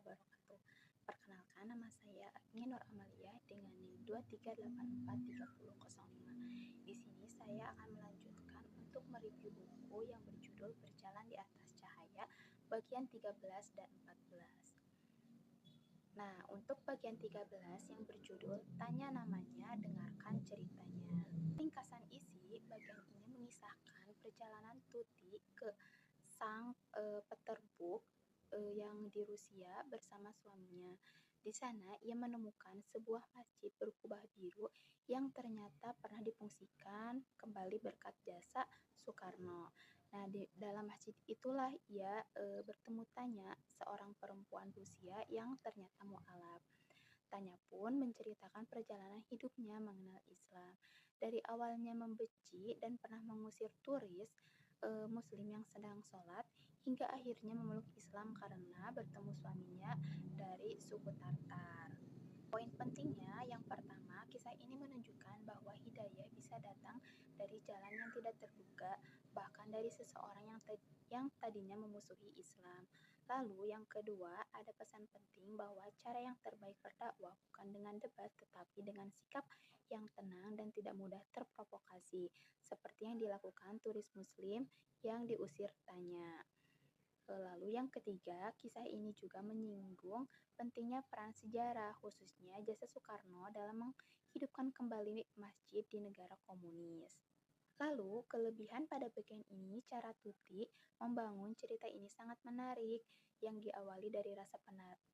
wabarakatuh. Perkenalkan, nama saya Agni Nur Amalia dengan NIM 238430005. Di sini saya akan melanjutkan untuk mereview buku yang berjudul Berjalan di Atas Cahaya bagian 13 dan 14. Nah, untuk bagian 13 yang berjudul Tanya Namanya, Dengarkan Ceritanya. Ringkasan isi, bagian ini mengisahkan perjalanan Tuti ke Sang Petersburg yang di Rusia bersama suaminya. Di sana ia menemukan sebuah masjid berkubah biru yang ternyata pernah difungsikan kembali berkat jasa Soekarno. Nah, di dalam masjid itulah ia bertemu Tanya, seorang perempuan Rusia yang ternyata mualaf. Tanya pun menceritakan perjalanan hidupnya mengenal Islam. Dari awalnya membenci dan pernah mengusir turis Muslim yang sedang sholat, hingga akhirnya memeluk Islam karena bertemu suaminya dari suku Tartar. Poin pentingnya, yang pertama, kisah ini menunjukkan bahwa hidayah bisa datang dari jalan yang tidak terduga, bahkan dari seseorang yang tadinya memusuhi Islam. Lalu yang kedua, ada pesan penting bahwa cara yang terbaik berdakwah bukan dengan debat, tetapi dengan sikap yang tenang dan tidak mudah terprovokasi, seperti yang dilakukan turis Muslim yang diusir Tanya. Lalu yang ketiga, kisah ini juga menyinggung pentingnya peran sejarah, khususnya jasa Soekarno dalam menghidupkan kembali masjid di negara komunis. Lalu, kelebihan pada bagian ini, cara Tuti membangun cerita ini sangat menarik, yang diawali dari rasa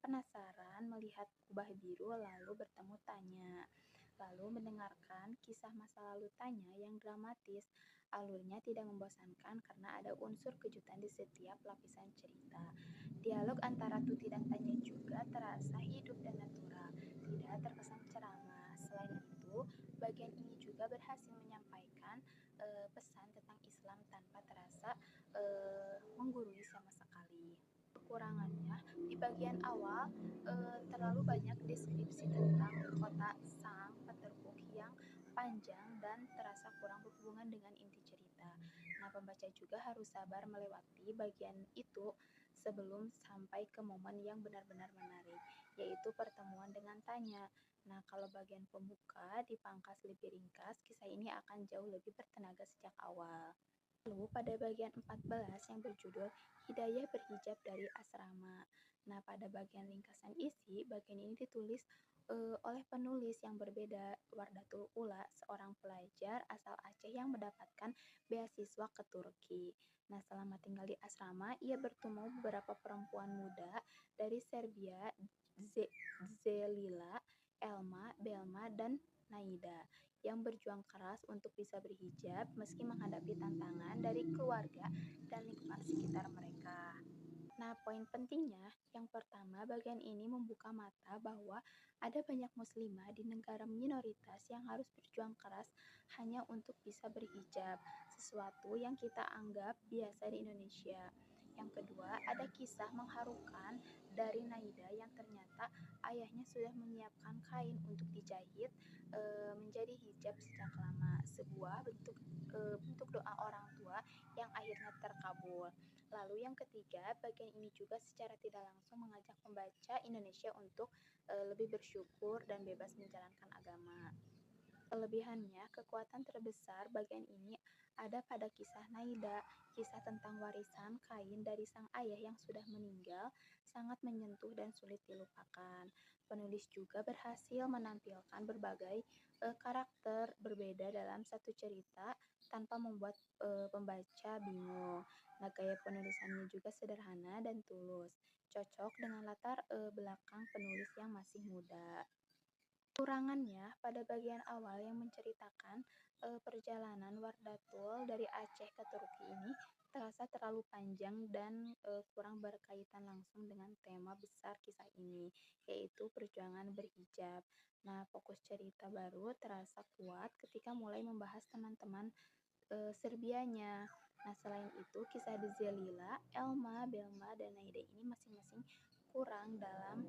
penasaran melihat kubah biru lalu bertemu Tanya. Lalu mendengarkan kisah masa lalu Tanya yang dramatis. Alurnya tidak membosankan karena ada unsur kejutan di setiap lapisan cerita. Dialog antara Tuti dan Tanya juga terasa hidup dan natural, tidak terkesan ceramah. Selain itu, bagian ini juga berhasil menyampaikan pesan tentang Islam tanpa terasa menggurui sama sekali. Kekurangannya, di bagian awal terlalu banyak deskripsi tentang kota Sang Petersburg yang panjang dan terasa kurang berhubungan dengan inti cerita. Nah, pembaca juga harus sabar melewati bagian itu sebelum sampai ke momen yang benar-benar menarik, yaitu pertemuan dengan Tanya. Nah, kalau bagian pembuka dipangkas lebih ringkas, kisah ini akan jauh lebih bertenaga sejak awal. Lalu pada bagian 14 yang berjudul Hidayah Berhijab dari Asrama. Nah, pada bagian ringkasan isi, bagian ini ditulis oleh penulis yang berbeda, Wardatul Ula, seorang pelajar asal Aceh yang mendapatkan beasiswa ke Turki. Nah, selama tinggal di asrama, ia bertemu beberapa perempuan muda dari Serbia, Zelila, Elma, Belma, dan Naida, yang berjuang keras untuk bisa berhijab meski menghadapi tantangan dari keluarga dan lingkungan sekitar mereka. Nah, poin pentingnya, yang pertama, bagian ini membuka mata bahwa ada banyak muslimah di negara minoritas yang harus berjuang keras hanya untuk bisa berhijab, sesuatu yang kita anggap biasa di Indonesia. Yang kedua, ada kisah mengharukan dari Naida yang ternyata ayahnya sudah menyiapkan kain untuk dijahit menjadi hijab sejak lama, sebuah bentuk doa orang tua yang akhirnya terkabul. Lalu yang ketiga, bagian ini juga secara tidak langsung mengajak pembaca Indonesia untuk lebih bersyukur dan bebas menjalankan agama. Kelebihannya, kekuatan terbesar bagian ini ada pada kisah Naida. Kisah tentang warisan kain dari sang ayah yang sudah meninggal sangat menyentuh dan sulit dilupakan. Penulis juga berhasil menampilkan berbagai karakter berbeda dalam satu cerita tanpa membuat pembaca bingung. Nah, gaya penulisannya juga sederhana dan tulus, cocok dengan latar belakang penulis yang masih muda. Kekurangannya, pada bagian awal yang menceritakan perjalanan Wardatul dari Aceh ke Turki ini terasa terlalu panjang dan kurang berkaitan langsung dengan tema besar kisah ini, yaitu perjuangan berhijab. Nah, fokus cerita baru terasa kuat ketika mulai membahas teman-teman Serbianya. Nah, selain itu, kisah di Zelila, Elma, Belma, dan Naida ini masing-masing kurang dalam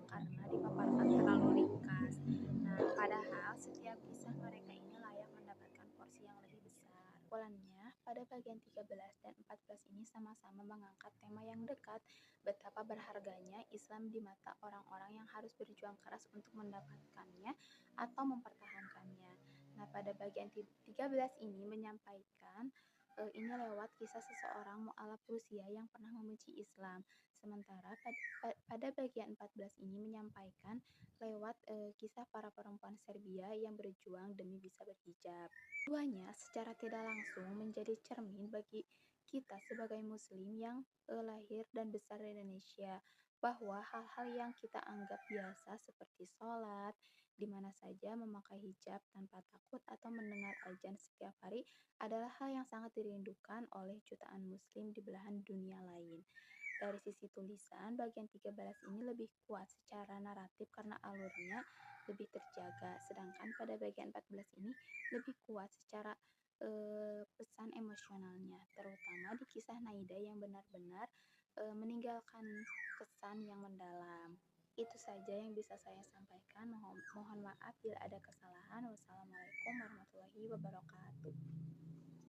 karena dipaparkan terlalu ringkas. Nah, padahal setiap kisah mereka ini layak mendapatkan porsi yang lebih besar. Kesimpulannya, Pada bagian 13 dan 14 ini sama-sama mengangkat tema yang dekat, betapa berharganya Islam di mata orang-orang yang harus berjuang keras untuk mendapatkannya atau mempertahankannya. Nah, pada bagian 13 ini menyampaikan ini lewat kisah seseorang mu'alaf Rusia yang pernah membenci Islam. Sementara pada bagian 14 ini menyampaikan lewat kisah para perempuan Serbia yang berjuang demi bisa berhijab. Keduanya secara tidak langsung menjadi cermin bagi kita sebagai muslim yang lahir dan besar di Indonesia, bahwa hal-hal yang kita anggap biasa seperti sholat, di mana saja memakai hijab tanpa takut atau mendengar azan setiap hari adalah hal yang sangat dirindukan oleh jutaan muslim di belahan dunia lain. Dari sisi tulisan, bagian 13 ini lebih kuat secara naratif karena alurnya lebih terjaga, sedangkan pada bagian 14 ini lebih kuat secara pesan emosionalnya, terutama di kisah Naida yang benar-benar meninggalkan kesan yang mendalam. Itu saja yang bisa saya sampaikan. Mohon maaf bila ada kesalahan. Wassalamualaikum warahmatullahi wabarakatuh.